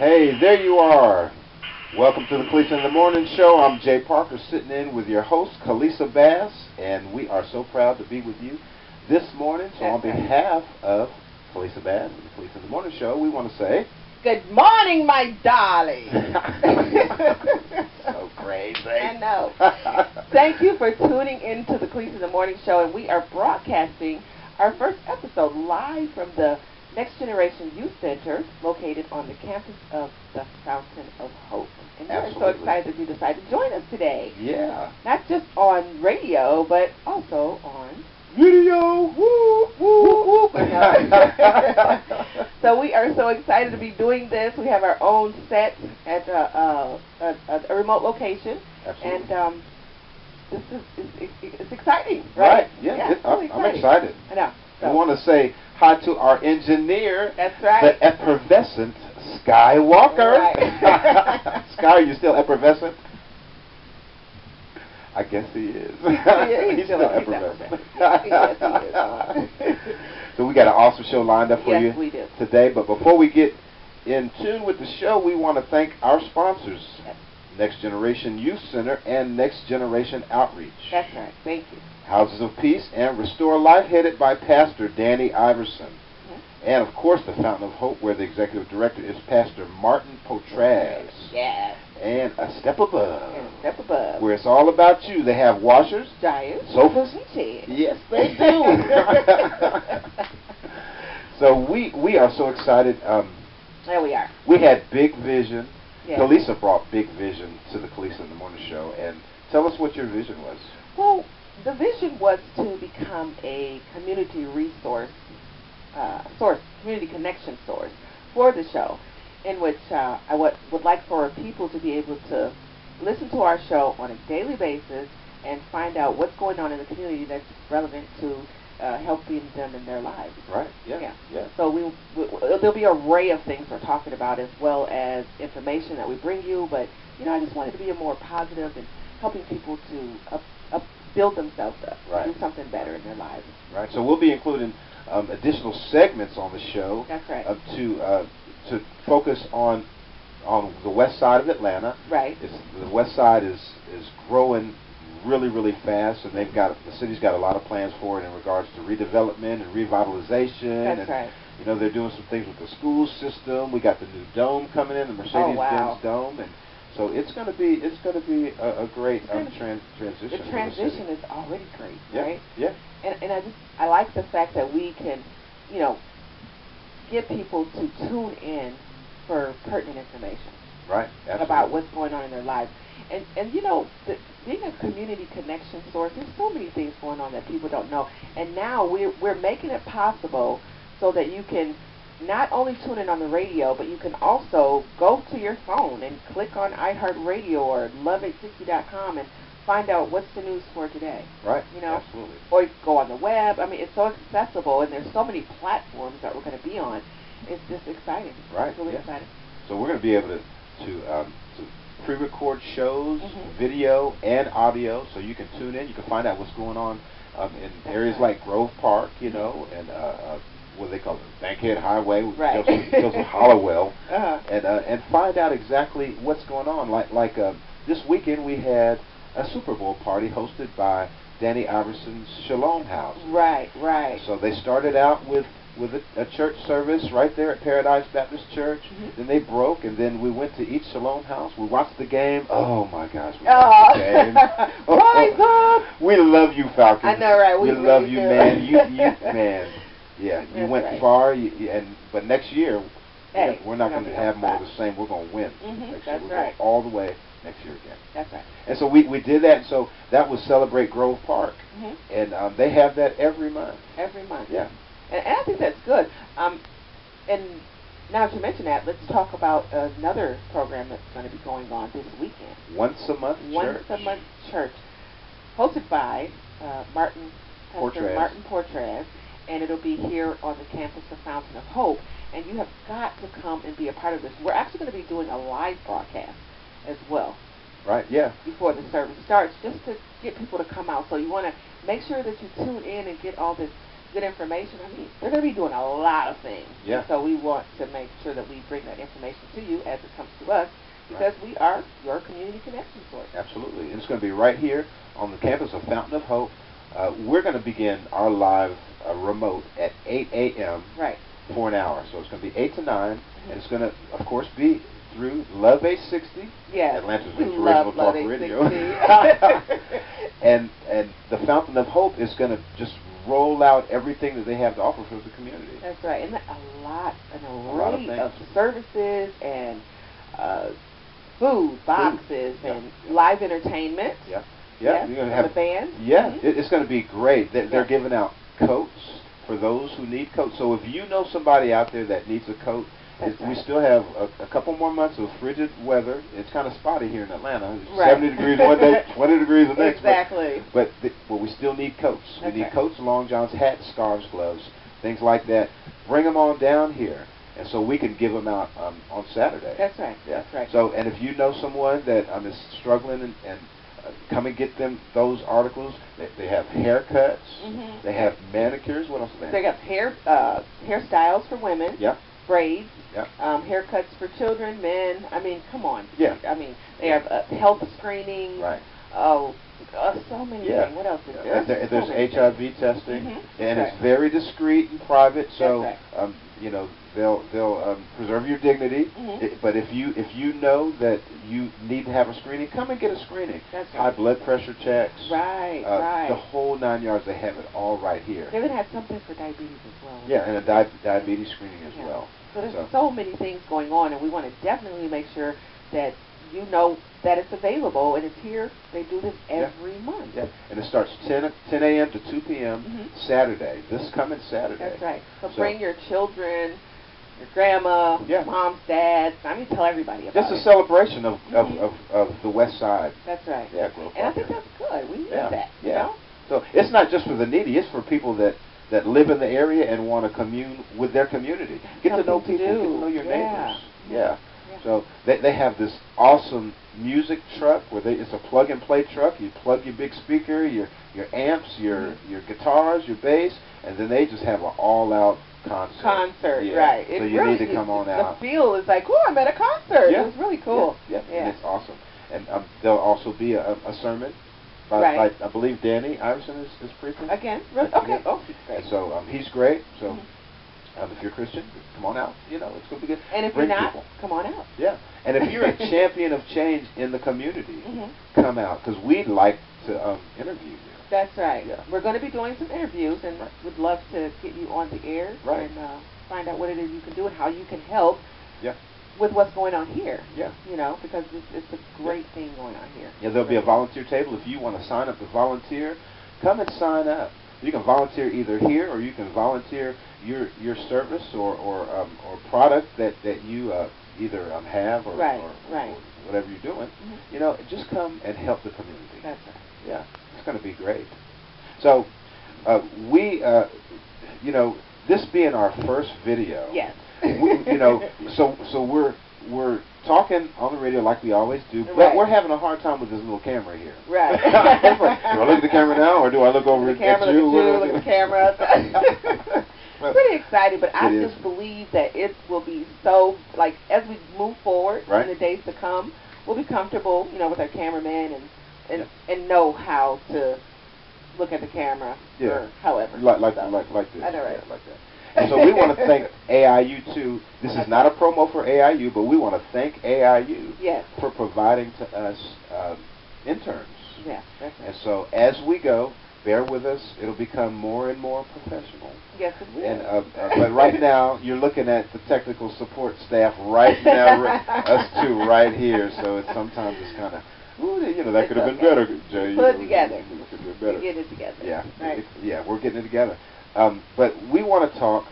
Hey, there you are. Welcome to the Kelissa in the Morning Show. I'm Jay Parker sitting in with your host, Kelissa Bass, and we are so proud to be with you this morning. So on behalf of Kelissa Bass and the Kelissa in the Morning Show, we want to say, good morning, my darling. So crazy. I know. Thank you for tuning in to the Kelissa in the Morning Show, and we are broadcasting our first episode live from the Next Generation Youth Center located on the campus of the Fountain of Hope. And we're so excited that you decided to join us today. Yeah. Not just on radio, but also on video. Woo, woo, woo. So we are so excited to be doing this. We have our own set at a remote location. Absolutely. And this is it's exciting, right? Yeah, really I'm excited. I know. So. I want to say hi to our engineer, that's right, the effervescent Skywalker. Right. Sky, are you still effervescent? I guess he is. He's still effervescent. Yes, he is. So we got an awesome show lined up for you we do. today. But before we get in tune with the show, we want to thank our sponsors, Next Generation Youth Center and Next Generation Outreach. That's right. Thank you. Houses of Peace and Restore Life, headed by Pastor Danny Iverson. Mm-hmm. And, of course, the Fountain of Hope, where the executive director is Pastor Martin Potraz. Yes. And A Step Above. And A Step Above. Where it's all about you. They have washers, dryers, sofas, and chairs. Yes, they do. So we are so excited. There we are. We had big vision. Yes. Kelissa brought big vision to the Kelissa in the Morning Show. And tell us what your vision was. Well, the vision was to become a community resource community connection source for the show, in which I would like for people to be able to listen to our show on a daily basis and find out what's going on in the community that's relevant to helping them in their lives. Right. Yeah. So there'll be an array of things we're talking about, as well as information that we bring you. But I just wanted to be a more positive and helping people to build themselves up, do something better in their lives. Right. So we'll be including additional segments on the show. That's right. To focus on the west side of Atlanta. Right. The west side is growing really fast, and the city's got a lot of plans for it in regards to redevelopment and revitalization. That's right. They're doing some things with the school system. We got the new dome coming in, the Mercedes-Benz dome, and so it's going to be a great transition. The transition is already great, right? Yeah. And I like the fact that we can, get people to tune in for pertinent information. Right. Absolutely. About what's going on in their lives. And being a community connection source, there's so many things going on that people don't know. And now we're making it possible so that you can not only tune in on the radio, but you can also go to your phone and click on iHeartRadio or love860.com and find out what's the news for today. Right. Absolutely. Or go on the web. I mean, it's so accessible, and there's so many platforms that we're going to be on. It's just exciting. Right. It's really exciting. So we're going to be able to pre-record shows, video and audio, so you can tune in. You can find out what's going on in areas like Grove Park, and what do they call it, Bankhead Highway, which goes to Hollowell, and find out exactly what's going on. Like this weekend we had a Super Bowl party hosted by Danny Iverson's Shalom House. Right. So they started out with a church service right there at Paradise Baptist Church. Then they broke, and then we went to each Shalom House. We watched the game. Oh my gosh, we watched the game. Rise up! We love you, Falcons. I know, right? We really love you, do. man. You man. Yeah, you went far. But next year, we're not going to have more of the same. We're going to win. Next year. We're going all the way next year again. That's right. And so we did that. And so that was Celebrate Grove Park, and they have that every month. Every month. Yeah. And I think that's good. And now that you mention that, let's talk about another program that's going to be going on this weekend. Once a month church, hosted by Martin Portraz, and it'll be here on the campus of Fountain of Hope. And you have got to come and be a part of this. We're actually going to be doing a live broadcast as well. Right. Yeah. Before the service starts, just to get people to come out. So you want to make sure that you tune in and get all this good information, I mean, they're going to be doing a lot of things. Yeah. So we want to make sure that we bring that information to you as it comes to us, because we are your community connection source. Absolutely. And it's going to be right here on the campus of Fountain of Hope. We're going to begin our live remote at 8 a.m. Right. for an hour. So it's going to be 8 to 9, and it's going to, of course, be through Love 860, Atlanta's inspirational talk radio. and the Fountain of Hope is going to just roll out everything that they have to offer for the community. That's right. And an array of services and food boxes and live entertainment. Yeah. Yeah. You're gonna have the band. Yeah. It's going to be great. They're giving out coats for those who need coats. So if you know somebody out there that needs a coat, we still have a couple more months of frigid weather. It's kind of spotty here in Atlanta. It's 70 degrees one day, 20 degrees the next. Exactly. But we still need coats. We need coats, long johns, hats, scarves, gloves, things like that. Bring them on down here, and so we can give them out on Saturday. That's right. Yeah. That's right. So, and if you know someone that is struggling and come and get them those articles. They have haircuts. They have manicures. What else do they have? They have hairstyles for women. Yeah. Braids. Yeah. Haircuts for children, men. I mean, come on. Yeah. I mean, they have health screening. Right. Oh, so many things. What else is there? There's HIV testing, and it's very discreet and private. So, you know, they'll preserve your dignity. But if you know that you need to have a screening, come and get a screening. That's right. High blood pressure checks. Right. The whole 9 yards. They have it all right here. They even have something for diabetes as well. Yeah, and a diabetes screening as well. So there's so many things going on, and we want to definitely make sure that you know that it's available, and it's here. They do this every month. Yeah, and it starts 10 a.m. to 2 p.m. Saturday, this coming Saturday. That's right. So bring your children, your grandma, moms, dads. I mean, tell everybody about it. Just a celebration of the West Side. That's right. Yeah, Grove and Park. I think that's good. We need that. Yeah. You know? So it's not just for the needy. It's for people that live in the area and want to commune with their community. Get to know people. Get to know your neighbors. Yeah. So they have this awesome music truck where it's a plug-and-play truck. You plug your big speaker, your amps, your guitars, your bass, and then they just have an all-out concert. Right. So you need to come on out. The feel is like, oh, I'm at a concert. It was really cool. Yeah. And it's awesome. And there'll also be a sermon by I believe Danny Iverson is preaching. Again? Really? Okay. Oh, he's great. And so he's great. So if you're a Christian, come on out. You know, it's going to be good. And if you're not, come on out. Yeah. And if you're a champion of change in the community, come out, because we'd like to interview you. That's right. Yeah. We're going to be doing some interviews, and would love to get you on the air and find out what it is you can do and how you can help with what's going on here. Yeah. You know, because it's a great thing going on here. Yeah, there'll be a volunteer table. If you want to sign up to volunteer, come and sign up. You can volunteer either here, or you can volunteer your service or product that you either have or whatever you're doing. You know, just come and help the community. That's right. Yeah, it's going to be great. So we, you know, this being our first video. Yes. You know, so we're talking on the radio like we always do, but we're having a hard time with this little camera here. Right. Do I look at the camera now, or do I look over at you? Look at the camera. Pretty excited, but I just believe that it will be so, like, as we move forward in the days to come, we'll be comfortable, you know, with our cameraman and know how to look at the camera or however. Like this. I know, right? Yeah, like that. And so we want to thank AIU too. This is not a promo for AIU, but we want to thank AIU for providing to us interns. Yeah, that's right. And so as we go, bear with us. It'll become more and more professional. Yes, it will. And but right now, you're looking at the technical support staff right now, us two right here. So sometimes it's kind of, you know, that could have been better, Jay. Put it together. We're getting it together. Yeah, right. We're getting it together. But we want to talk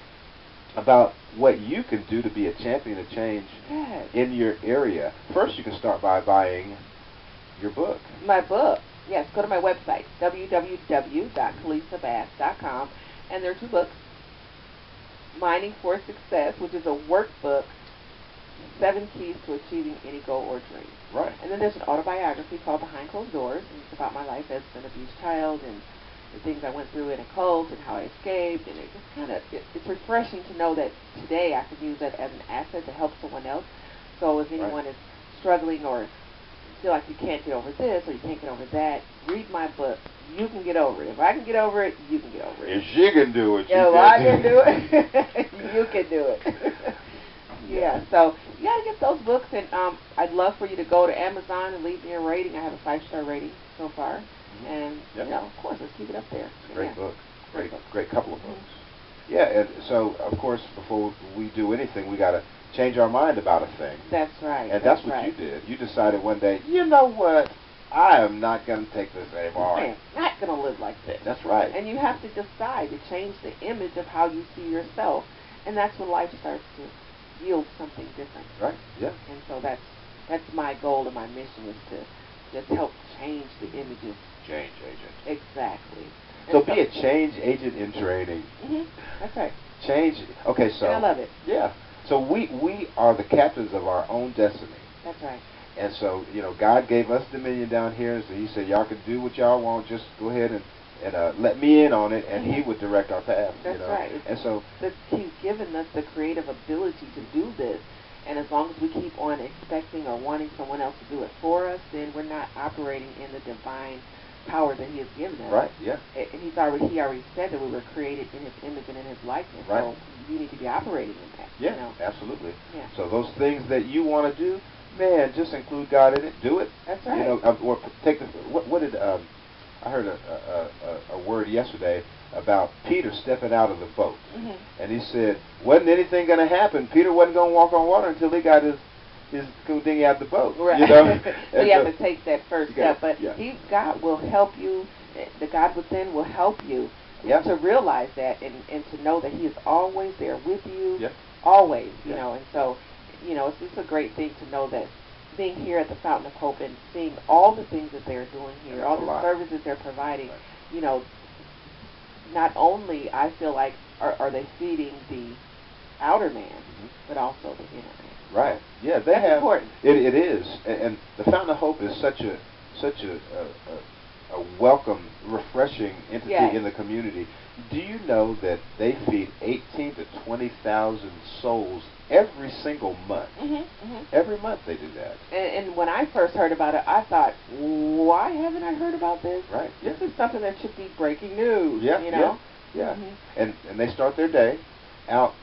about what you can do to be a champion of change in your area. First, you can start by buying your book. My book. Yes, go to my website, www.kelissabass.com, and there are 2 books. Mining for Success, which is a workbook, 7 Keys to Achieving Any Goal or Dream. Right. And then there's an autobiography called Behind Closed Doors, and it's about my life as an abused child and the things I went through in a cult and how I escaped, and it just kind of, it's refreshing to know that today I can use that as an asset to help someone else. So if anyone is struggling or feel like you can't get over this or you can't get over that, read my book. You can get over it. If I can get over it, you can get over it. If she can do it, if I can do it, you can do it. Yeah, so you got to get those books, and I'd love for you to go to Amazon and leave me a rating. I have a 5-star rating so far, and you know, of course, let's keep it up there. It's a great book, great couple of books. Yeah, and so of course, before we do anything, we got to change our mind about a thing. That's right. And that's what you did. You decided one day, you know what? I am not going to take this anymore. I'm not going to live like this. That's right. And you have to decide to change the image of how you see yourself, and that's when life starts to yield something different. Right. Yeah. And so that's my goal and my mission is to just help change the images. Change agent. Exactly. So be a change agent in training. That's right. Change. Okay, so. And I love it. Yeah. So we are the captains of our own destiny. That's right. And so, you know, God gave us dominion down here, so he said, y'all can do what y'all want, just go ahead and let me in on it, and he would direct our path. That's right. And so he's given us the creative ability to do this, and as long as we keep on expecting or wanting someone else to do it for us, then we're not operating in the divine power that he has given us. Right, yeah. And he already said that we were created in his image and in his likeness. Right. So you need to be operating in that. Yeah, you know? absolutely. Yeah. So those things that you want to do, man, just include God in it. Do it. That's right. You know, or take the what did I heard a word yesterday about Peter stepping out of the boat, and he said, wasn't anything going to happen. Peter wasn't going to walk on water until he got his dinghy out the boat. Right. You know, so you have to take that first step. But yeah. God will help you. The God within will help you to realize that and to know that He is always there with you. Yeah. Always, you know. And so, you know, it's just a great thing to know that being here at the Fountain of Hope and seeing all the things that they're doing here, all the services they're providing, you know, not only I feel like are they feeding the outer man, but also the inner man. Right. Yeah, That's important. It is, and the Fountain of Hope is such a welcome, refreshing entity in the community. Do you know that they feed 18 to 20,000 souls every single month? Every month they do that. And when I first heard about it, I thought, why haven't I heard about this? Right. This is something that should be breaking news. Yeah. You know. Yeah. And they start their day out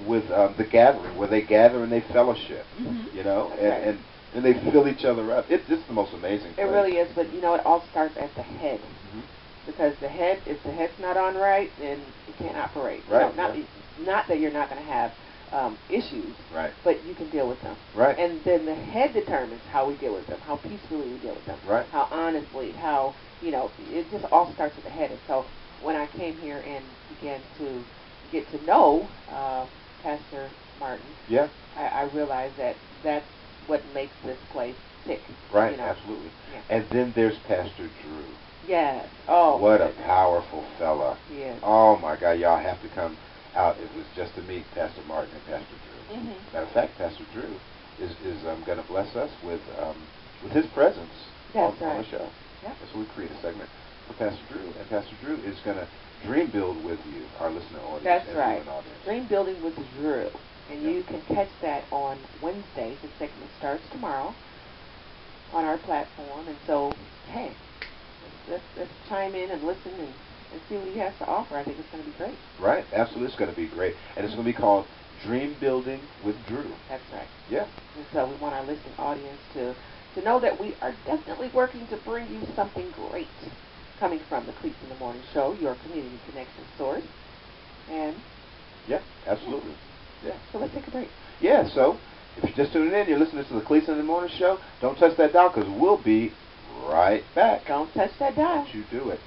with the gathering, where they gather and they fellowship. You know, and they fill each other up. It's the most amazing thing. It really is, but you know, it all starts at the head. Because if the head's not on right, then you can't operate. Right. You know, not that you're not going to have issues, right? But you can deal with them. Right. And then the head determines how we deal with them, how peacefully we deal with them, right? How honestly, how, you know, it just all starts at the head. And so when I came here and began to get to know Pastor Martin, I realized that that's what makes this place tick. Right. You know? Absolutely. Yeah. And then there's Pastor Drew. Yes. Oh. What a powerful fella. Yes. Oh my God, y'all have to come out. It was just to meet Pastor Martin and Pastor Drew. Matter of fact, Pastor Drew is going to bless us with his presence on the show. Yep. So we create a segment for Pastor Drew, and Pastor Drew is going to dream build with you, our listener audience. That's right. Dream building with Drew, and you can catch that on Wednesdays. The segment starts tomorrow on our platform, and so hey. Let's chime in and listen and see what he has to offer. I think it's going to be great. Right. Absolutely. It's going to be great. And it's going to be called Dream Building with Drew. That's right. Yeah. And so we want our listening audience to know that we are definitely working to bring you something great coming from the Kelissa in the Morning Show, your community connection source. And yeah, absolutely. Yeah. So let's take a break. Yeah. So if you're just tuning in, you're listening to the Kelissa in the Morning Show. Don't touch that dial, because we'll be right back. Don't touch that dial. Don't you do it.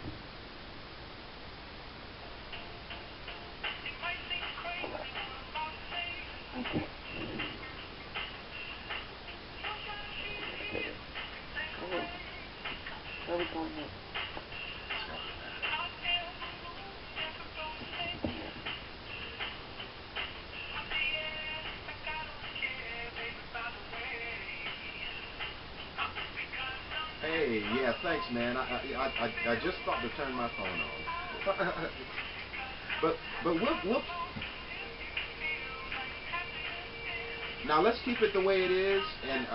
Okay. Where are we going next? Hey, yes, Yeah, thanks, man. I just thought to turn my phone on. but we'll now let's keep it the way it is, and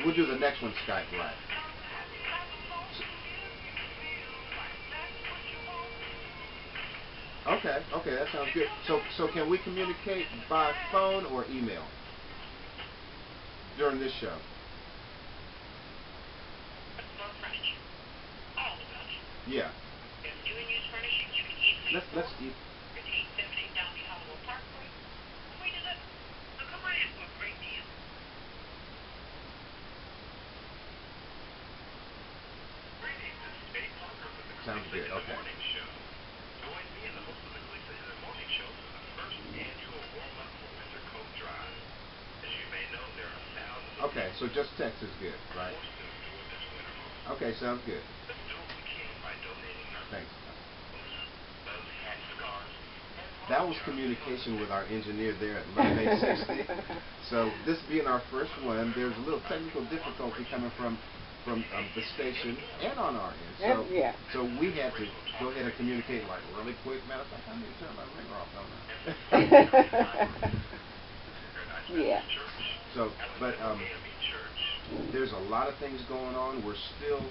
we'll do the next one Skype Live. Okay, that sounds good. So can we communicate by phone or email during this show? Yeah. Let's eat. Sounds good. Okay. Join me and the host of the Kelissa in the morning show for the first annual warm-up for winter coat drive. As you may know, there are thousands of okay, so just text is good, right? Okay, sounds good. Let's do what we can by donating our thanks. That was communication with our engineer there at 11860. So this being our first one, there's a little technical difficulty coming from the station and on our end. So yeah. So we had to go ahead and communicate like really quick. Matter of fact, I need to turn my ringer off, don't I? Yeah. So, but there's a lot of things going on. We're still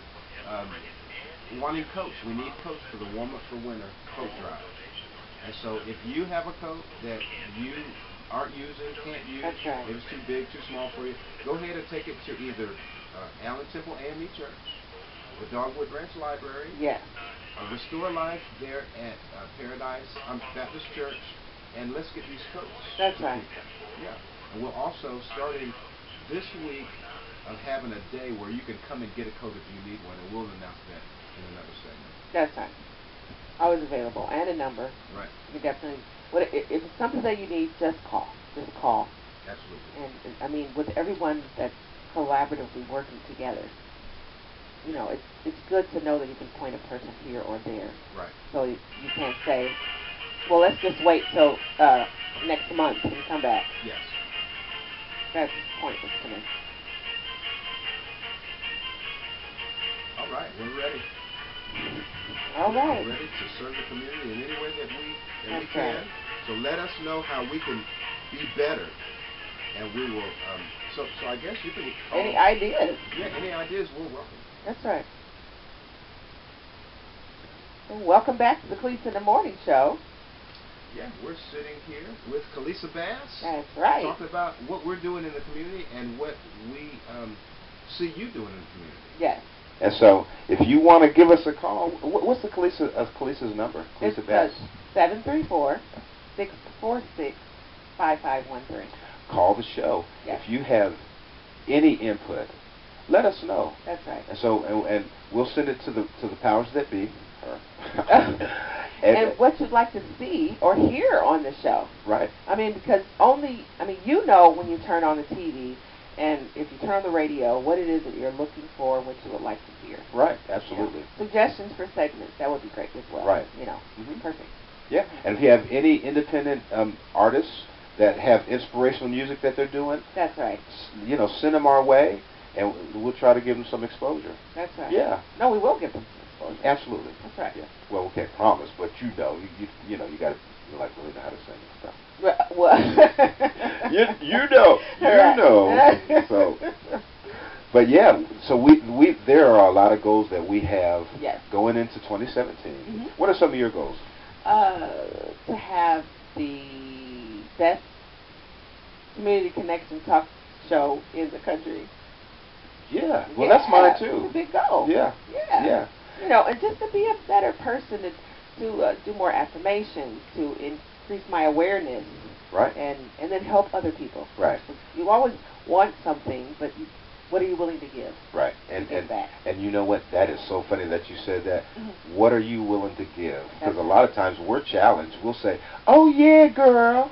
wanting coats. We need coats for the warm up for winter coat drive. And so if you have a coat that you aren't using, can't use, right. maybe it's too big, too small for you, go ahead and take it to either Allen Temple AME Church, the Dogwood Ranch Library, yeah. Restore Life there at Paradise Baptist Church, and let's get these coats. That's right. Yeah. And we'll also, starting this week, having a day where you can come and get a coat if you need one, and we'll announce that in another segment. That's right. Always available, and a number. Right. You definitely. If it's something that you need, just call. Just call. Absolutely. And I mean, with everyone that's collaboratively working together, you know, it's good to know that you can point a person here or there. Right. So you can't say, well, let's just wait till next month and come back. Yes. That's pointless to me. All right, we're ready. All right. We're ready to serve the community in any way that we can. Right. So let us know how we can be better, and we will. So I guess you can call. Any ideas? Yeah, any ideas we're welcome. That's right. Well, welcome back to the Kelissa in the Morning Show. Yeah, we're sitting here with Kelissa Bass. That's right. Talking about what we're doing in the community and what we see you doing in the community. Yes. And so, if you want to give us a call, what's the Kelissa's number? Kelissa Bass. 734-646-5513. Call the show. Yes. If you have any input, let us know. That's right. And so, and we'll send it to the powers that be. and what you'd like to see or hear on the show. Right. I mean, because you know when you turn on the TV. And if you turn on the radio, what it is that you're looking for, what you would like to hear. Right, absolutely. You know, suggestions for segments, that would be great as well. Right. You know, perfect. Yeah, and if you have any independent artists that have inspirational music that they're doing, that's right. You know, send them our way, and we'll try to give them some exposure. That's right. Yeah. No, we will give them some exposure. Absolutely. That's right. Yeah. Well, we can't promise, but you know, you got to really know how to sing and stuff. Well, you know. So, but yeah, so we there are a lot of goals that we have going into 2017. Mm-hmm. What are some of your goals? To have the best community connection talk show in the country. Yeah, well, that's mine too. It's a big goal. Yeah. You know, and just to be a better person, to do more affirmations, to increase my awareness. Right. And then help other people. Right. You always want something, but what are you willing to give? Right. And you know what? That is so funny that you said that. Mm-hmm. What are you willing to give? Because a lot of times we're challenged. We'll say, "Oh yeah, girl.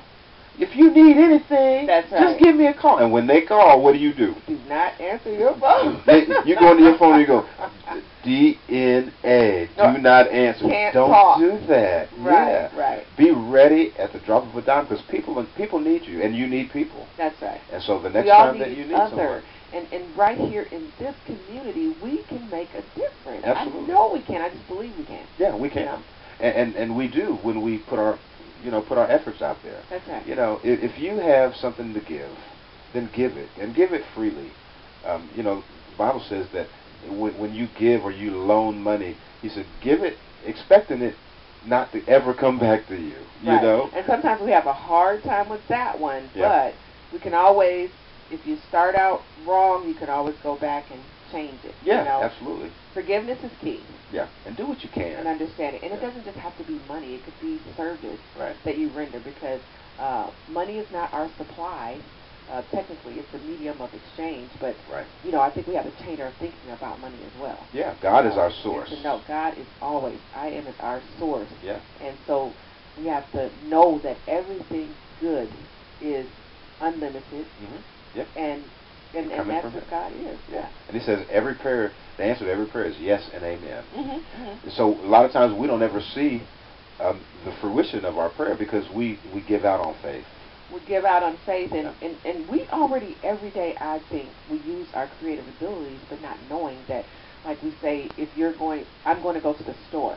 If you need anything, just give me a call." And when they call, what do? Do not answer your phone. You go into your phone and you go, DNA, do not answer. Don't talk. do that. Right, right. Be ready at the drop of a dime because people need you and you need people. That's right. And so the next time that you need other someone. And right here in this community, we can make a difference. Absolutely. I know we can. I just believe we can. Yeah, we can. You know? And we do when we put our put our efforts out there. That's right. If you have something to give, then give it, and give it freely. The Bible says that when you give or you loan money, he said, give it expecting it not to ever come back to you. Right. You know. And sometimes we have a hard time with that one, Yeah. but we can always, if you start out wrong, you can always go back and change it. Yeah, you know? absolutely. Forgiveness is key. Yeah, and do what you can. And understand it. And Yeah. it doesn't just have to be money. It could be service Right. that you render, because money is not our supply. Technically, it's a medium of exchange, but Right. I think we have to change our thinking about money as well. Yeah, God is our source. No, God is always, I am is our source. Yeah. And so we have to know that everything good is unlimited. Mm-hmm. Yep. And that's what God is. Yeah. And he says every prayer, the answer to every prayer is yes and amen. Mm-hmm, mm-hmm. So a lot of times we don't ever see the fruition of our prayer because we give out on faith. We give out on faith, and, Yeah. and we already, every day, I think, we use our creative abilities, but not knowing that, like we say, if I'm going to go to the store,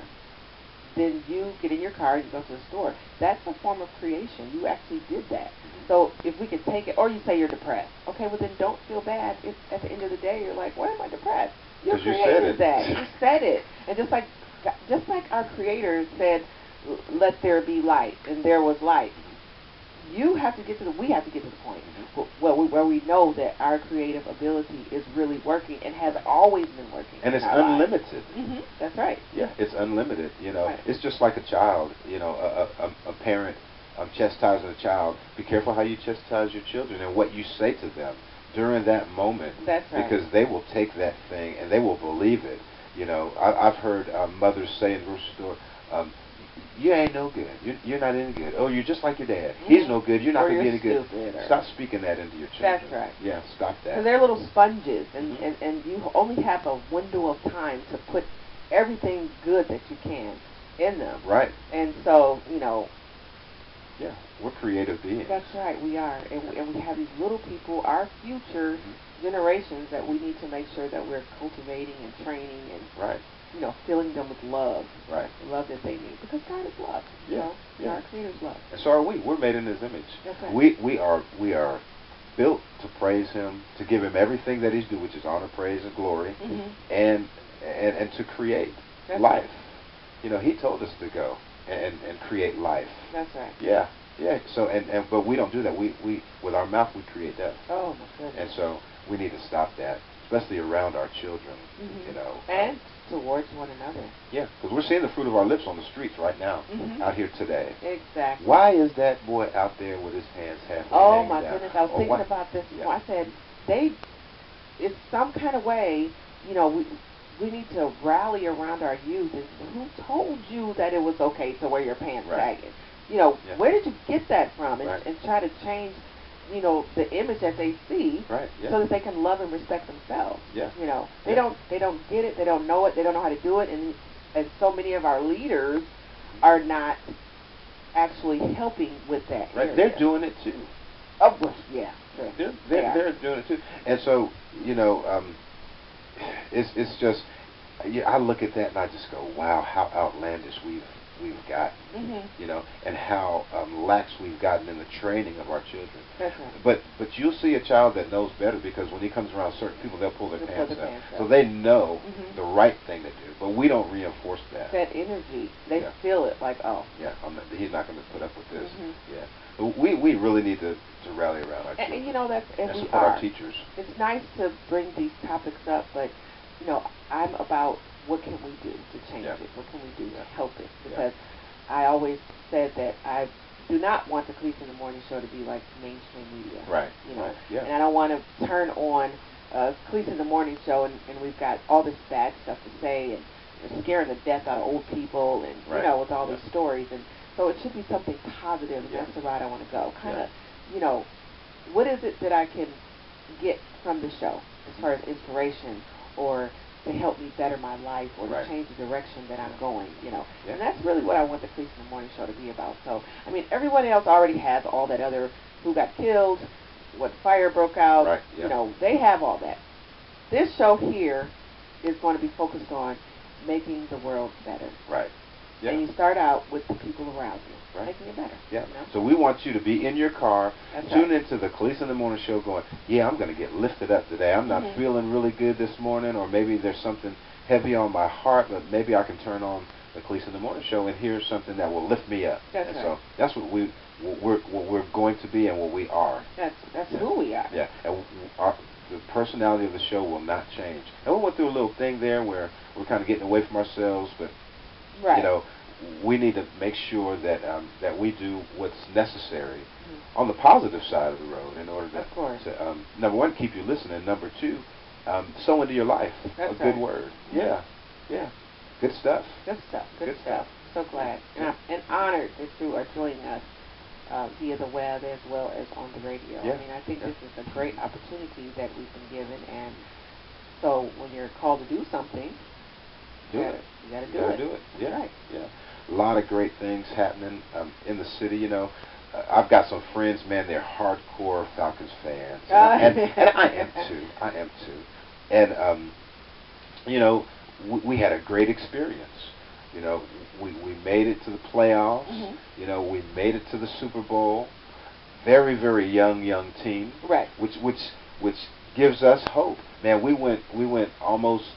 then you get in your car and you go to the store. That's a form of creation. You actually did that. So if we could take it, or you say you're depressed. Okay, well then don't feel bad. If at the end of the day you're like, why am I depressed? You created that. You said it. And just like our Creator said, let there be light, and there was light. We have to get to the point where we know that our creative ability is really working and has always been working. And it's unlimited. Mm-hmm. That's right. Yeah, it's unlimited. Right. It's just like a child. A parent chastising a child. Be careful how you chastise your children and what you say to them during that moment. That's right. Because they will take that thing and they will believe it. I've heard mothers say in the grocery store, you ain't no good. You're not any good. Oh, you're just like your dad. Mm-hmm. He's no good. You're not going to be any good. Or... Stop speaking that into your children. That's right. Yeah, stop that. Because they're little sponges, and, Mm-hmm. and you only have a window of time to put everything good that you can in them. Right. And so, yeah, we're creative beings. That's right, we are. And we have these little people, our future generations, that we need to make sure that we're cultivating and training and right. Filling them with love. Right. The love that they need. Because God is love. Yeah. Yeah. Our Creator's love. And so are we. We're made in His image. That's right. We are built to praise Him, to give Him everything that He's due, which is honor, praise, and glory, and to create life. Right. He told us to go and create life. That's right. Yeah. Yeah. So but we don't do that. We with our mouth we create death. Oh my goodness. And so we need to stop that, especially around our children. And towards one another. Yeah, because we're seeing the fruit of our lips on the streets right now, out here today. Exactly. Why is that boy out there with his hands halfway Oh my down? goodness! I was thinking about this. Yeah. I said it's some kind of way. We need to rally around our youth. And who told you that it was okay to wear your pants sagging? Where did you get that from? And try to change, the image that they see, so that they can love and respect themselves. Yeah. They don't get it. They don't know it. They don't know how to do it. And so many of our leaders are not actually helping with that. Right. area. They're doing it too. Oh, well, yeah. Sure. They're doing it too. And so it's just I look at that and I just go, wow, how outlandish we've gotten, and how lax we've gotten in the training of our children. That's right. But you'll see a child that knows better, because when he comes around certain people, they'll pull their pants down. So they know the right thing to do, but we don't reinforce that. That energy, they feel it like, oh. Yeah, he's not going to put up with this. Yeah. But we really need to rally around our children. And support our teachers. It's nice to bring these topics up, but I'm about what can we do to change it? What can we do to help it? Because I always said that I do not want the Kelissa in the Morning Show to be like mainstream media. Right. Right. Yeah. And I don't want to turn on Kelissa in the Morning Show and we've got all this bad stuff to say, and they're scaring the death out of old people, and with all these stories. And so it should be something positive, and that's the route I want to go. Kind of, what is it that I can get from the show as far as inspiration, or to help me better my life, or to change the direction that I'm going, And that's really what I want the Kelissa in the Morning Show to be about. So, I mean, everyone else already has all that other who got killed, what fire broke out. Right. Yeah. You know, they have all that. This show here is going to be focused on making the world better. Right. Yeah. And you start out with the people around you, right. making it better. Yeah. You know? So we want you to be in your car, tune right. into the Kelissa in the Morning Show going, yeah, I'm going to get lifted up today. I'm not feeling really good this morning, or maybe there's something heavy on my heart, but maybe I can turn on the Kelissa in the Morning Show and hear something that will lift me up. That's and right. So that's what we're going to be and what we are. That's who we are. Yeah. And the personality of the show will not change. And we went through a little thing there where we're kind of getting away from ourselves, but right. you know, we need to make sure that that we do what's necessary on the positive side of the road in order to number one, keep you listening. Number two, sow into your life That's a good right. word. Yeah, yeah, good stuff. Good stuff. Good stuff. So glad and honored that you are joining us via the web as well as on the radio. Yeah. I mean, I think this is a great opportunity that we've been given, and so when you're called to do something, you got to do it. Yeah, right. Yeah. A lot of great things happening in the city. You know, I've got some friends, man. They're hardcore Falcons fans, and I am too. I am too. And you know, we had a great experience. You know, we made it to the playoffs. You know, we made it to the Super Bowl. Very, very young team. Right. Which gives us hope. Man, we went almost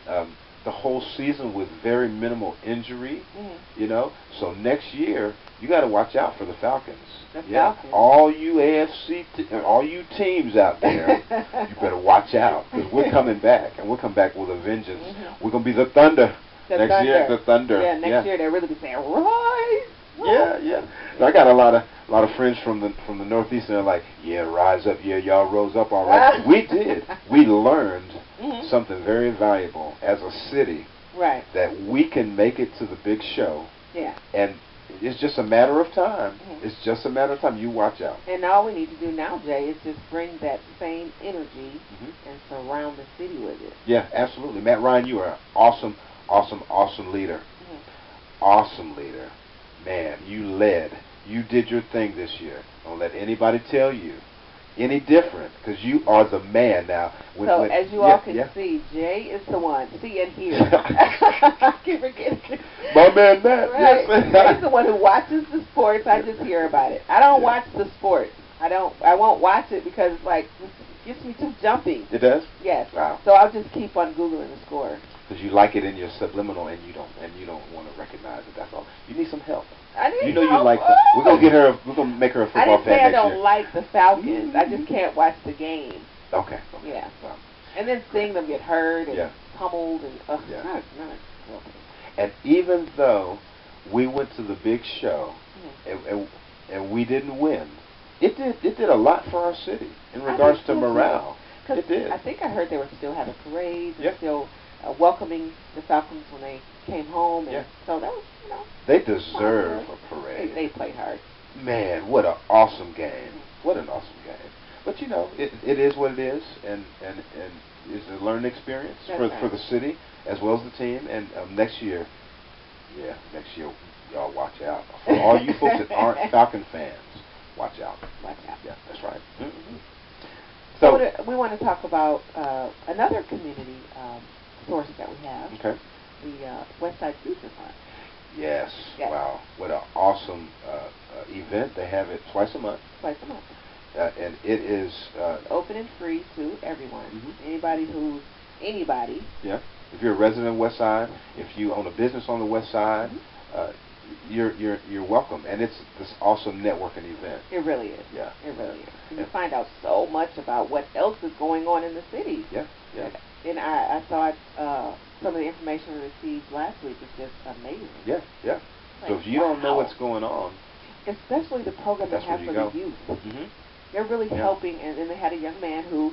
the whole season with very minimal injury. You know, so next year you got to watch out for the Falcons. Falcons. All you all you teams out there, you better watch out because we're coming back, and we'll come back with a vengeance. We're gonna be the Thunder. Next year, the Thunder. Yeah, next year they'll really be saying, rise. Yeah. I got a lot of friends from the Northeast, and they're like, yeah, rise up, yeah, y'all rose up all right. We did. We learned something very valuable as a city. Right. That we can make it to the big show. Yeah. And it's just a matter of time. It's just a matter of time. You watch out. And all we need to do now, Jay, is just bring that same energy and surround the city with it. Yeah, absolutely. Matt Ryan, you are an awesome leader. Awesome leader. Man, you led. You did your thing this year. Don't let anybody tell you any different, because you are the man now. As you all can see, Jay is the one. See and hear. I keep forgetting. My man Matt. Right. Yes. He's the one who watches the sports. I just hear about it. I don't watch the sports. I won't watch it because it gets me too jumpy. It does? Yes. Wow. So I'll just keep on Googling the score. Because you like it in your subliminal, and you don't want to recognize it. That's all. You need some help. I need help. You like that. We're gonna make her a football fan next year. I didn't say I don't like the Falcons. I just can't watch the game. Okay. Yeah. Well. And then seeing them get hurt and pummeled and not And even though we went to the big show and we didn't win, it did a lot for our city in regards to morale. It did. I think I heard they were still having parades, still welcoming the Falcons when they came home, and so that was, they deserve a parade. They played hard. Man, what an awesome game! What an awesome game! But it is what it is, and it's a learning experience for the city as well as the team. And next year, y'all watch out. For all you folks that aren't Falcon fans, watch out. Watch out. Yeah, that's right. So we want to talk about another community source that we have. Okay. The West Side Future Fund. Yes. Wow. What an awesome event. They have it twice a month. And it is open and free to everyone. Anybody. Yeah. If you're a resident of West Side, if you own a business on the West Side, you're welcome. And it's this awesome networking event. It really is. Yeah. It really is. You find out so much about what else is going on in the city. Yeah. And I thought some of the information we received last week was just amazing. Yeah. So if you don't know what's going on, especially the program they have for the youth, they're really helping. And then they had a young man who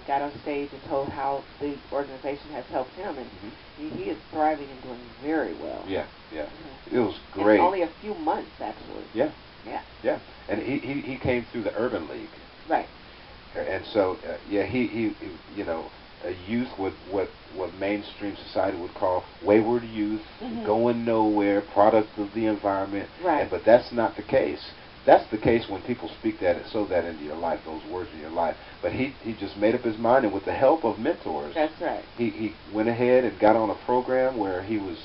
got on stage and told how the organization has helped him, and he is thriving and doing very well. Yeah. It was great. In only a few months, actually. Yeah. And he came through the Urban League. Right. And so he a youth with what mainstream society would call wayward youth, going nowhere, product of the environment. Right. But that's not the case. that's the case when people speak that, sow that into your life, those words in your life. But he just made up his mind, and with the help of mentors, That's right. He went ahead and got on a program where he was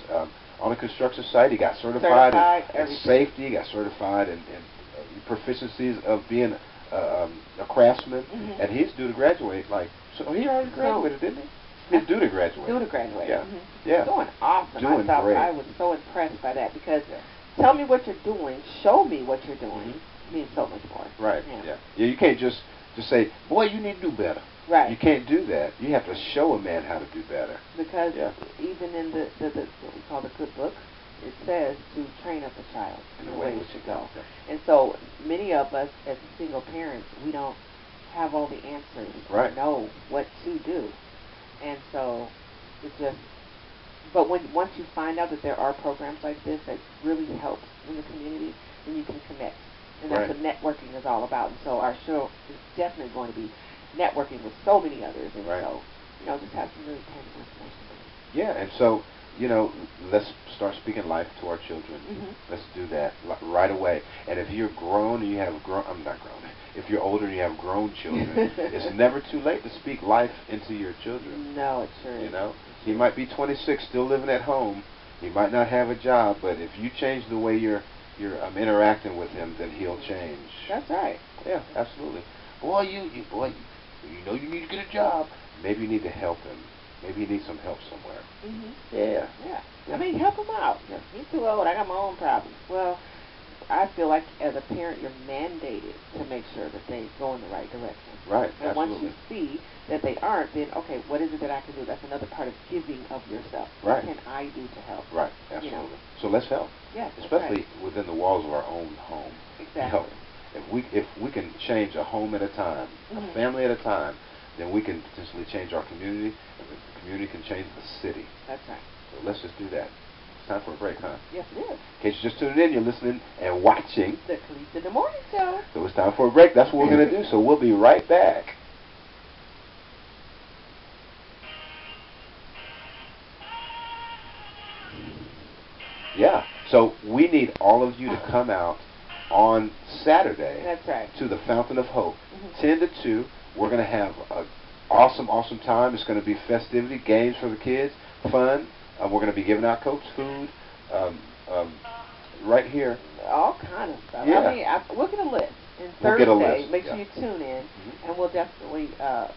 on a construction site. He got certified in safety. He got certified in proficiencies of being a craftsman, and he's due to graduate. So he already graduated, didn't he? He's due to graduate. Due to graduate. Yeah. Yeah. Doing awesome. Doing great. I was so impressed by that because tell me what you're doing, show me what you're doing means so much more. Right. Yeah. You can't just say, boy, you need to do better. Right. You can't do that. You have to show a man how to do better. Because even in the what we call the good book, it says to train up a child in the way he should go. Yeah. And so many of us as single parents, we don't have all the answers or know what to do. And so it's just, but once you find out that there are programs like this that really help in the community, then you can connect. And that's what networking is all about. And so our show is definitely going to be networking with so many others. And so, just have some really tangible information. Yeah, and so, let's start speaking life to our children. Let's do that right away. And if you're grown and you have I'm not grown. If you're older and you have grown children, it's never too late to speak life into your children. No, it sure is. He might be 26, still living at home. He might not have a job, but if you change the way you're interacting with him, then he'll change. That's right. Yeah, absolutely. Boy, you need to get a job. Maybe you need to help him. Maybe he needs some help somewhere. Yeah. I mean, help him out. He's too old. I got my own problems. Well, I feel like as a parent, you're mandated to make sure that they go in the right direction. Right. And absolutely. once you see that they aren't, then okay, what is it that I can do? That's another part of giving of yourself. Right. What can I do to help? Right. Absolutely. So let's help. Yes. Especially within the walls of our own home. Exactly. Help. If we can change a home at a time, a family at a time, then we can potentially change our community, and the community can change the city. That's right. So let's just do that. It's time for a break, huh? Yes, it is. In case you're just tuning in, you're listening and watching the Kelissa in the Morning Show. So it's time for a break. That's what we're going to do. So we'll be right back. Yeah. So we need all of you to come out on Saturday. That's right. To the Fountain of Hope. 10 to 2. We're going to have an awesome time. It's going to be festivity, games for the kids, fun. We're going to be giving out Coke's food right here. All kind of stuff. Yeah. I mean, we'll get a list. And We'll get a Thursday, list. make sure you tune in, and we'll definitely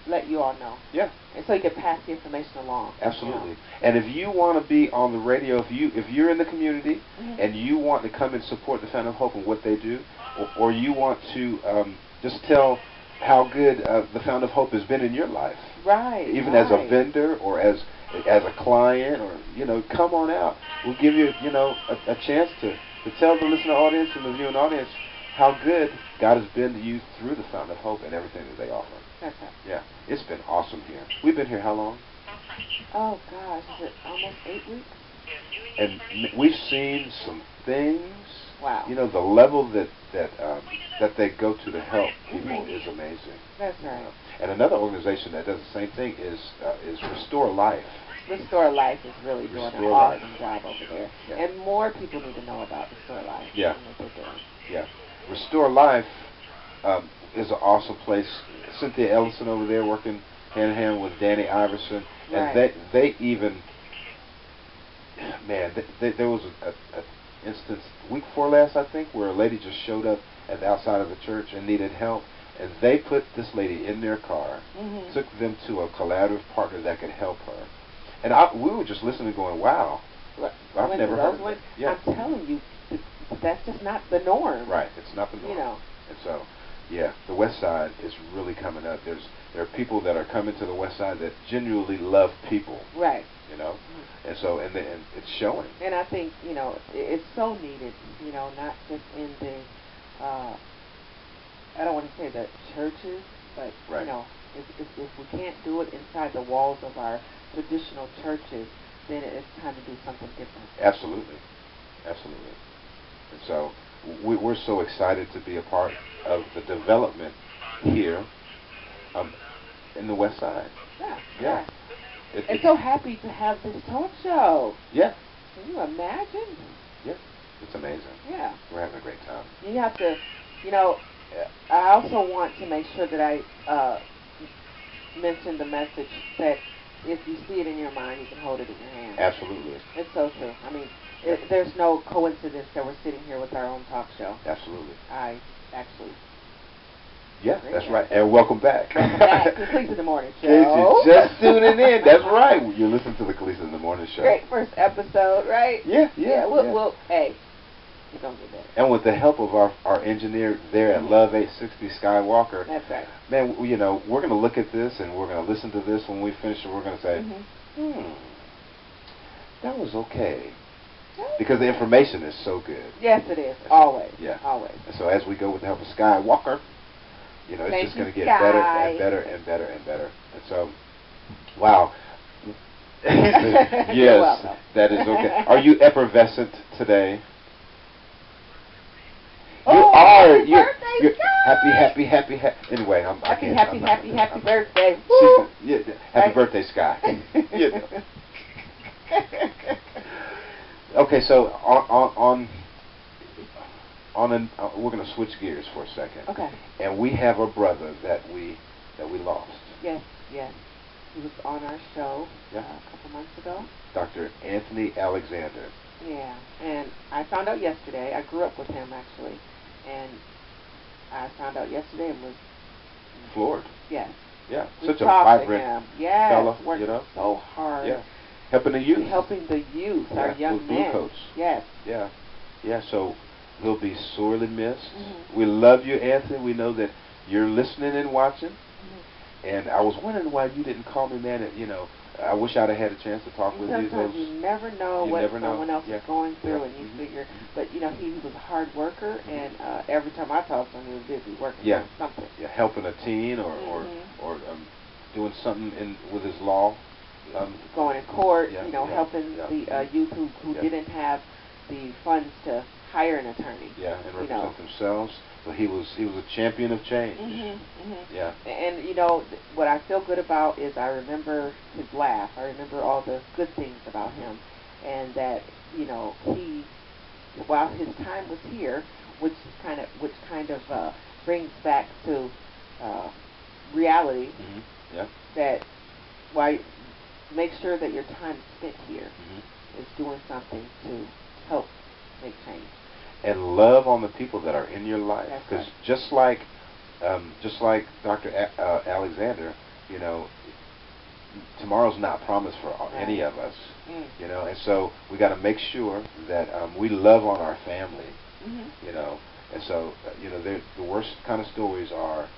let you all know. Yeah. And so you can pass the information along. Absolutely. And if you want to be on the radio, if you're in the community and you want to come and support the Fountain of Hope and what they do, or you want to just tell how good the Fountain of Hope has been in your life. Right. Even as a vendor or as a client, or come on out. We'll give you a chance to tell the listener audience and the viewing audience how good God has been to you through the Fountain of Hope and everything that they offer. That's right. Yeah, it's been awesome here. We've been here how long? Oh gosh, is it almost 8 weeks? And we've seen some things. Wow. The level that they go to help people is amazing. That's right. And another organization that does the same thing is Restore Life. Restore Life is really doing an awesome job over there. Yeah. And more people need to know about Restore Life. Yeah. And what they're doing. Yeah. Restore Life is an awesome place. Cynthia Ellison over there working hand in hand with Danny Iverson. And they even, man, there was an instance week before last, I think, where a lady just showed up at the outside of the church and needed help. And they put this lady in their car, took them to a collaborative partner that could help her. And we were just listening going, wow, I've never heard of it. Yeah. I'm telling you, that's just not the norm. Right, it's not the norm. And so, yeah, the West Side is really coming up. There are people that are coming to the West Side that genuinely love people. Right. And so, and it's showing. And I think, it's so needed, not just in the, I don't want to say the churches, but, if we can't do it inside the walls of our traditional churches, then it's time to do something different. Absolutely. Absolutely. And so we're so excited to be a part of the development here in the West Side. Yeah. And so happy to have this talk show. Yeah. Can you imagine? Yeah. It's amazing. Yeah. We're having a great time. You have to You know, I also want to make sure that I mention the message that if you see it in your mind, you can hold it in your hand. Absolutely. It's so true. I mean, there's no coincidence that we're sitting here with our own talk show. Absolutely. I actually. Yeah, that's right. And welcome back. Welcome back to Kelissa in the Morning Show. You're just tuning in. That's right. You're listening to the Kelissa in the Morning Show. Great first episode, right? Yeah. We'll hey, we're going to get better. And with the help of our engineer there at Love 860 Skywalker. That's right. Man, you know, we're going to look at this and we're going to listen to this when we finish, and we're going to say, that was okay. Because the information is so good. Yes, it is. Always. Yeah. Always. And so as we go with the help of Skywalker, you know, it's just going to get better and better and better and better. And so, wow. Yes, that is okay. Are you effervescent today? You are. Happy birthday, happy. Anyway, I can't. Happy birthday. Woo! Yeah, happy birthday, Sky. Okay, so we're going to switch gears for a second. Okay. And we have a brother that we lost. Yes. He was on our show a couple months ago. Dr. Anthony Alexander. Yeah, and I found out yesterday. I grew up with him, actually. And I found out yesterday and was floored. Yes. Yeah, such a vibrant fella, worked you know. So hard. Yeah, helping the youth. Our young men. Glucose. Yes. Yeah. So he'll be sorely missed. We love you, Anthony. We know that you're listening and watching. And I was wondering why you didn't call me, man. You know, I wish I'd have had a chance to talk with you. Sometimes you never know what someone else is going through, and you figure. But you know, he was a hard worker, and every time I talked to him, he was busy working on something. Yeah, helping a teen or doing something with his law. Going in court, helping the youth who didn't have the funds to hire an attorney. Yeah, and represent themselves. But he was a champion of change. Yeah. And you know what I feel good about is I remember his laugh. I remember all the good things about him, and that he, while his time was here, which kind of brings back to reality. Yeah. That why make sure that your time spent here is doing something to help make change. And love on the people that are in your life, because just like Dr. Alexander, you know, tomorrow's not promised for any of us, you know, and so we got to make sure that we love on our family, you know, and so you know, the worst kind of stories are,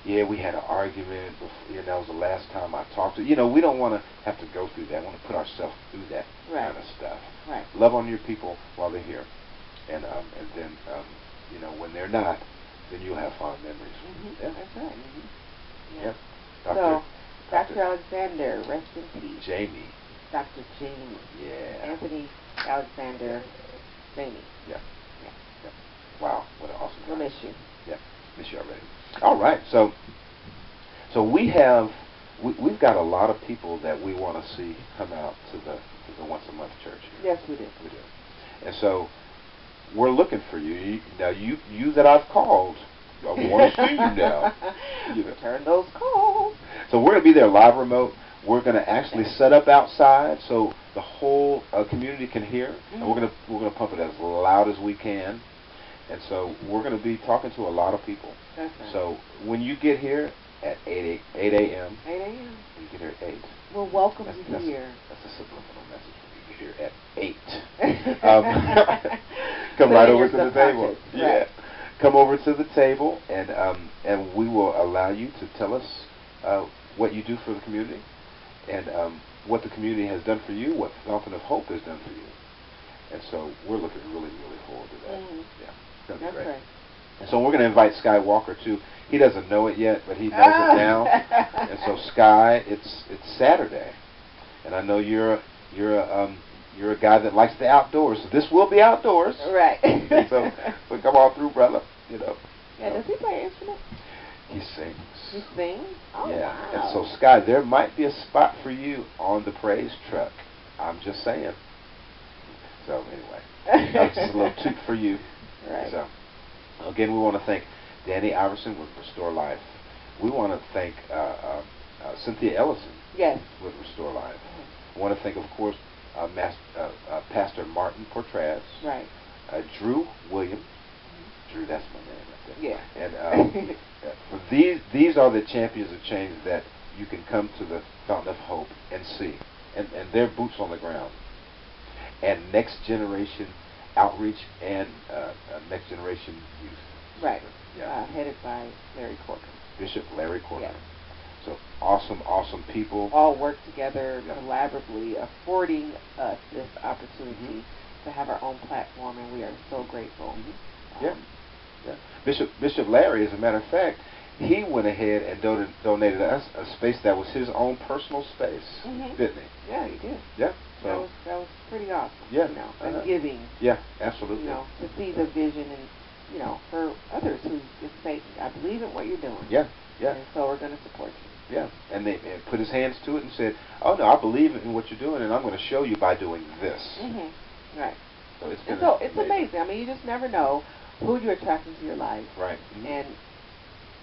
we had an argument, before, that was the last time I talked to you. Know, we don't want to have to go through that. We want to put ourselves through that kind of stuff. Right. Love on your people while they're here. And then, you know, when they're not, then you'll have fond memories. Yeah. That's right. Yeah. So, Dr. Alexander, rest in peace. Jamie. Dr. Jamie. Yeah. Anthony Alexander, Jamie. Yeah. Wow, what an awesome guy. We'll miss you. Yeah, miss you already. All right, so we've got a lot of people that we want to see come out to the once a month church here. Yes, we do. We do. And so we're looking for you. Now, you that I've called, I want to see you now. Return those calls. So we're going to be there live remote. We're going to actually set up outside so the whole community can hear. And we're going to pump it as loud as we can. And so we're going to be talking to a lot of people. That's right. So when you get here at 8 a.m. You get here at 8. We'll welcome you here. That's a subliminal message. You get here at 8. Come right over to the table. Right. Yeah. Come over to the table, and we will allow you to tell us what you do for the community, and what the community has done for you, what Fountain of Hope has done for you. And so we're looking really, really forward to that. Yeah. That's great. Right. And so we're going to invite Skywalker too. He doesn't know it yet, but he knows it now. And so Sky, it's Saturday, and I know you're a guy that likes the outdoors. So this will be outdoors. Right. so come on through, brother. You know. Yeah. Does he play an instrument? He sings. He sings? Oh, yeah. Wow. And so Sky, there might be a spot for you on the praise truck. I'm just saying. So anyway, that's just a little toot for you. Right. So again, we want to thank Danny Iverson with Restore Life. We want to thank Cynthia Ellison Yes. with Restore Life. I want to thank, of course, Pastor Martin Portraz. Right. Drew Williams. Drew, that's my name right there. Yeah. And for these are the champions of change that you can come to the Fountain of Hope and see. And they're boots on the ground. And next generation outreach and next generation youth. Right. Yeah. Headed by Larry Corcoran. Bishop Larry Corcoran. Yeah. So awesome people. All work together collaboratively, affording us this opportunity to have our own platform, and we are so grateful. Yeah. Bishop Larry, as a matter of fact, he went ahead and donated us a space that was his own personal space, didn't he? Yeah, he did. Yeah. So that was pretty awesome. Yeah. You know, and giving. Yeah, absolutely. You know, to see the vision and, you know, for others who just say, I believe in what you're doing. Yeah, yeah. And so we're going to support you. Yeah, and they put his hands to it and said, oh no, I believe in what you're doing, and I'm going to show you by doing this. Right. So it's amazing. I mean, you just never know who you're attracting to your life. Right. And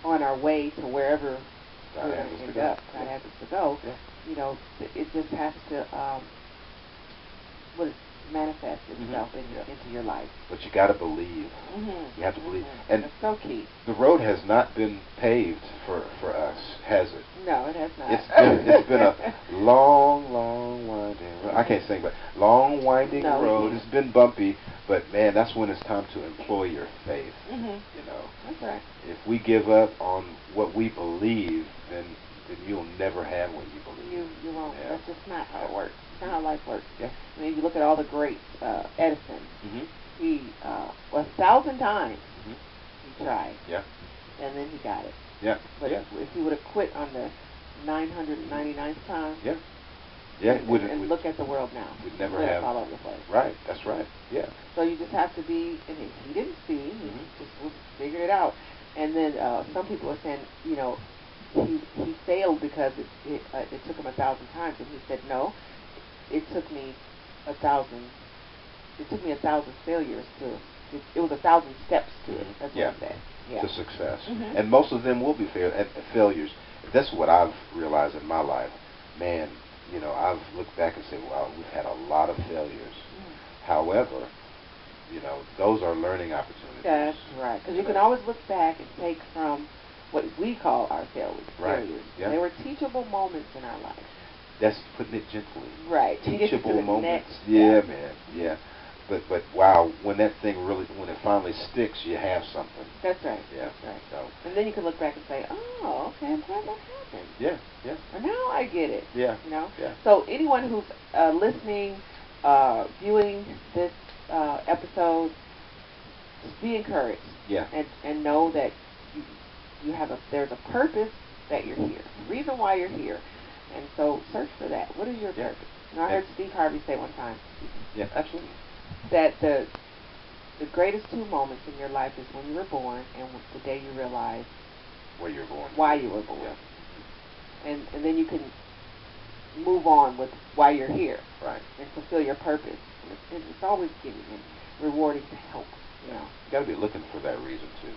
on our way to wherever God we're going to end up, God has us to go, you know, it just has to manifest itself into your life. But you got to believe. You have to believe. And that's so key. The road has not been paved for us, has it? No, it has not. It's been a long winding road. I can't sing, but long winding road. It's been bumpy, but man, that's when it's time to employ your faith. You know. That's right. If we give up on what we believe, then you'll never have what you believe. You won't. Yeah. That's just not how it works. It's not how life works. Yeah. I mean, if you look at all the greats, Edison, he 1,000 times he tried. Yeah. And then he got it. Yeah. But if he would have quit on the 999th time. Yeah. Yeah. And look at the world now. We'd never have all over the place. Right. That's right. Yeah. So you just have to be. And he didn't see. He just figured it out. And then some people are saying, you know, he failed because it took him 1,000 times, and he said no. It took me 1,000. It took me 1,000 failures to. It was 1,000 steps to it. That's what he said. Yeah. To success, and most of them will be failures. That's what I've realized in my life. Man, you know, I've looked back and said, "Wow, we've had a lot of failures." However, you know, those are learning opportunities. That's right, because you can always look back and take from what we call our failures. Right. Yeah. They were teachable moments in our life. That's putting it gently. Right. Teachable moments. Yeah, man. Yeah. But wow, when that thing when it finally sticks, you have something. That's right. Yeah. That's right. So. And then you can look back and say, oh, okay, I'm glad that happened. Yeah. Yeah. And now I get it. Yeah. You know. Yeah. So anyone who's listening, viewing this episode, just be encouraged. Yeah. And know that there's a purpose that you're here. The reason why you're here. And so search for that. What is your purpose? And I heard Steve Harvey say one time. Yeah, absolutely. That the greatest two moments in your life is when you were born and the day you realize where you're born, why you were born. Yeah. And then you can move on with why you're here. Right. And fulfill your purpose. And it's always giving and rewarding to help. You know. You got to be looking for that reason too.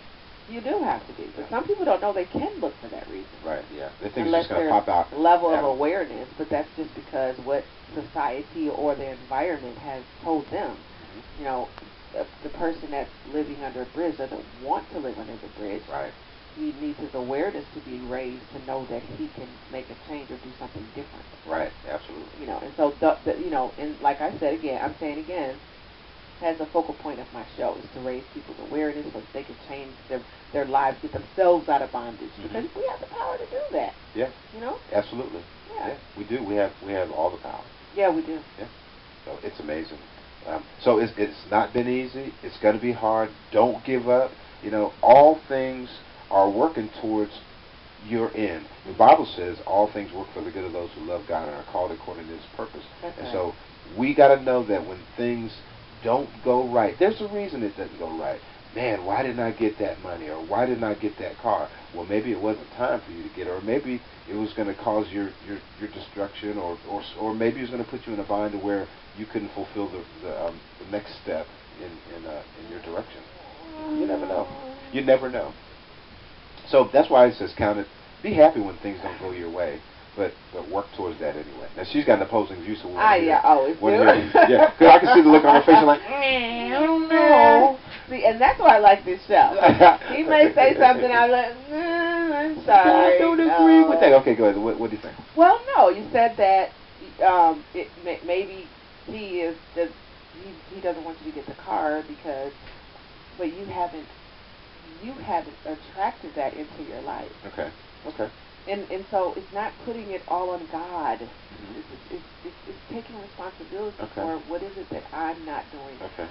You do have to be, but some people don't know they can look for that reason. Right. Yeah. They think it's just going to pop out. Level of awareness, but that's just because what society or the environment has told them. You know, the person that's living under a bridge doesn't want to live under the bridge. Right. He needs his awareness to be raised to know that he can make a change or do something different. Right. Absolutely. You know, and so you know, and like I said again, I'm saying again. As a focal point of my show is to raise people's awareness so that they can change their lives, get themselves out of bondage. Because we have the power to do that. Yeah. You know? Absolutely. Yeah. We do. We have all the power. Yeah, we do. Yeah. So it's amazing. So it's not been easy. It's going to be hard. Don't give up. You know, all things are working towards your end. The Bible says all things work for the good of those who love God and are called according to His purpose. That's right. So we got to know that when things don't go right, there's a reason it doesn't go right. Man, why didn't I get that money? Or why didn't I get that car? Well, maybe it wasn't time for you to get it, or maybe it was going to cause your destruction, or maybe it was going to put you in a bind to where you couldn't fulfill the next step in your direction. You never know. You never know. So that's why it says count it. Be happy when things don't go your way, but work towards that anyway. Now she's got an opposing view, so we'll yeah, always do. Yeah, because I can see the look on her face. I'm like, I don't know. See, and that's why I like this show. He may say something, I'm like, I'm sorry. I don't agree with that. Okay, go ahead. What do you think? Well, no, you said that maybe he doesn't want you to get the car because, but you haven't attracted that into your life. Okay. Okay. And so it's not putting it all on God. It's taking responsibility for what is it that I'm not doing. Okay.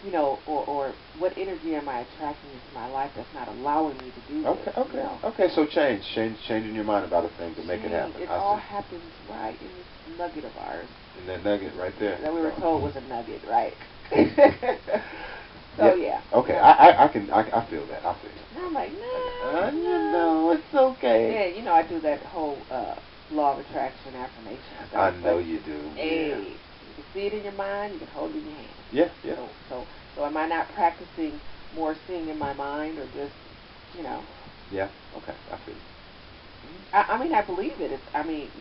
You know, or what energy am I attracting into my life that's not allowing me to do this? You know? Okay. So changing your mind about a thing to make it happen. It all happens right in this nugget of ours. In that nugget right there. That we were told was a nugget, right? So yeah. Okay, I feel that. I feel it. And I'm like, no, no, it's okay. Yeah, you know, I do that whole law of attraction affirmation stuff. I know you do. Hey, you can see it in your mind, you can hold it in your hand. Yeah, yeah. So am I not practicing more seeing in my mind, or just, you know? Yeah. Okay, I feel it. I mean, I believe it.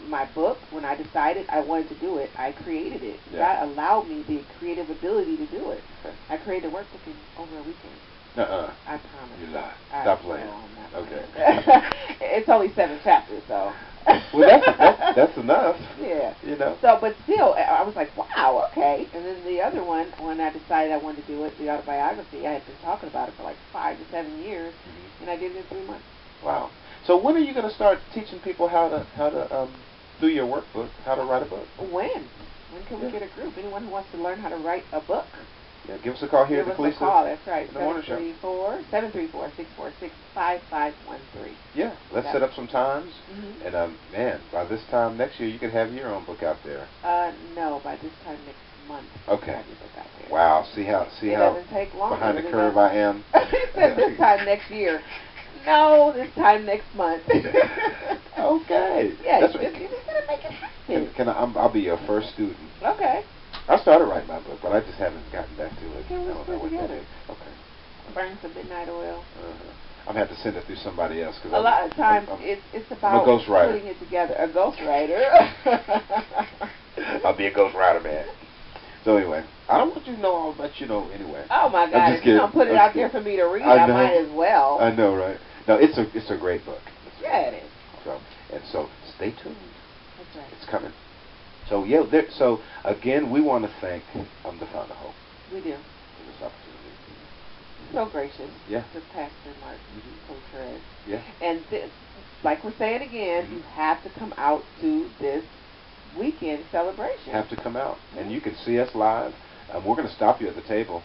My book, when I decided I wanted to do it, I created it. Yeah. God allowed me the creative ability to do it. Okay. I created a workbook in over a weekend. I promise. You lied. Stop playing. No, I'm not okay. It's only 7 chapters, so. Well, that's enough. Yeah. You know. So, but still, I was like, wow, okay. And then the other one, when I decided I wanted to do it, the autobiography, I had been talking about it for like 5 to 7 years, and I did it in 3 months. Wow. So when are you going to start teaching people how to through your workbook, how to write a book? When can we get a group? Anyone who wants to learn how to write a book? Yeah, give us a call here at the Kelissa. Give us a call. That's right. 734-646-5513. Yeah, let's set up some times. And man, by this time next year, you could have your own book out there. No, by this time next month. Okay. There. Wow. See how doesn't take long behind the curve I am. He said this time next year. No, this time next month. Okay. Yeah, you're going to make it happen. I'll be your first student. Okay. I started writing my book, but I just haven't gotten back to it. Okay, let's put it together. Okay. Burn some midnight oil. I'm going to have to send it through somebody else. A lot of times it's about putting it together. A ghostwriter. I'll be a ghostwriter, man. So anyway, I don't want you to know all about anyway. Oh my God! If you're gonna put it out there for me to read, I might as well. I know, right? No, it's a great book. Yeah, it is. So stay tuned. That's right. It's coming. So yeah, so again, we want to thank the Founder Hope. We do. For this opportunity. So gracious. Yeah. To Pastor Martin Contreras. Yeah. And like we're saying again, you have to come out to this weekend celebration. Have to come out, and you can see us live. We're going to stop you at the table.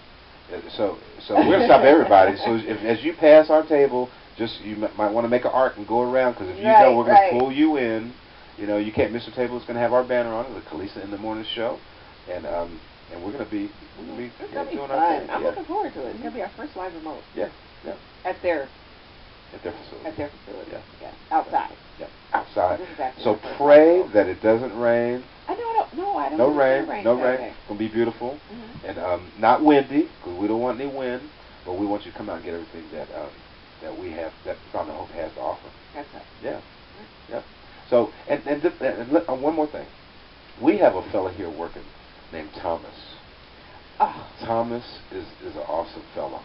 So we're going to stop everybody. So as you pass our table, you might want to make an arc and go around, because if you don't, we're going to pull you in. You can't miss the table. It's going to have our banner on it, the Kelissa in the Morning Show, and we're going to be doing fun. our thing. I'm looking forward to it. It's going to be our first live remote. Yeah. At their facility. Yeah. Outside. Yeah. Outside. Exactly so pray that it doesn't rain. I don't. No rain. No rain. It's going to be beautiful, and not windy, because we don't want any wind. But we want you to come out and get everything that we have, that Founder Hope has to offer. That's right. Yeah. So and one more thing, we have a fella here working named Thomas. Oh. Thomas is an awesome fella.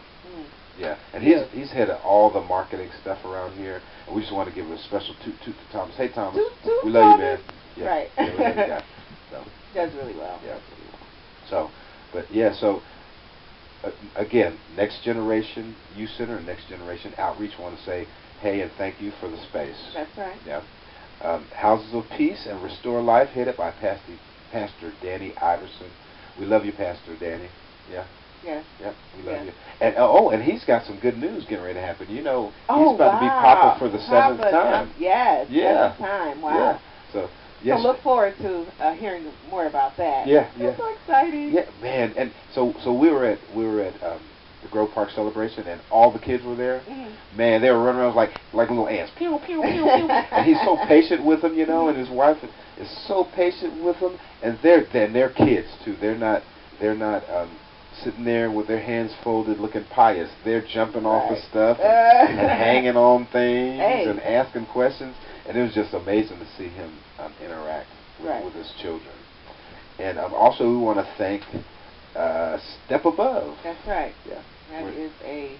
Yeah, and he's head of all the marketing stuff around here, and we just want to give a special toot to Thomas. Hey Thomas, we love you, man. Yeah, right. Yeah, we love you, guy. So, does really well. Yeah. So, again, Next Generation Youth Center and Next Generation Outreach want to say hey and thank you for the space. That's right. Yeah. Houses of Peace and Restore Life, headed by Pastor Danny Iverson. We love you, Pastor Danny. Yeah. Yes. Yep, we love you. And and he's got some good news getting ready to happen. He's about to be Papa for the 7th time. Yes. Yeah. 7th time. Wow. Yeah. So yes. So look forward to hearing more about that. Yeah. That's so exciting. Yeah, man. And so we were at the Grove Park celebration, and all the kids were there. Man, they were running around like little ants. Pew, pew, pew, pew. And he's so patient with them, and his wife is so patient with them, and they're kids too. They're not sitting there with their hands folded, looking pious. They're jumping off of stuff and hanging on things and asking questions. And it was just amazing to see him interact with his children. And also we want to thank Step Above. That's right. Yeah. That is a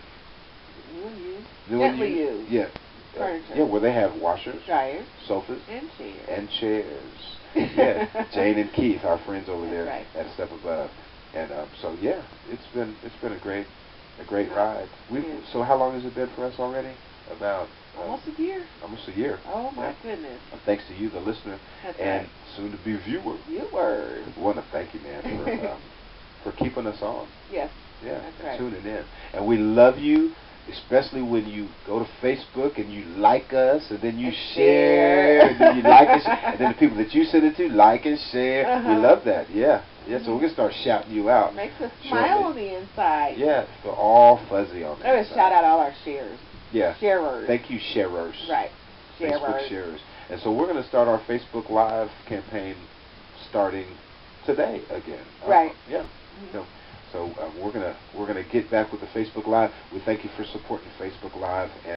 gently used. Yeah. Furniture. Yeah, where they have washers, dryers, sofas, and chairs. Yeah, Jane and Keith, our friends over there That's at Step Above, and so yeah, it's been a great ride. So how long has it been for us already? About almost a year. Almost a year. Oh my goodness! Thanks to you, the listener, and soon to be viewer. Viewers. We want to thank you, man, for keeping us on. Yes. Yeah, that's right. Tuning in, and we love you. Especially when you go to Facebook and you like us, and then you share, and then you like us, and then the people that you send it to like and share. We love that. Yeah. So we're gonna start shouting you out. Makes us smile on the inside. Yeah, feel all fuzzy on the inside. Let's shout out all our shares. Yeah. Sharers. Thank you, sharers. Right. Facebook sharers. And so we're gonna start our Facebook Live campaign starting today again. Right. Yeah. So we're gonna get back with the Facebook Live. We thank you for supporting Facebook Live.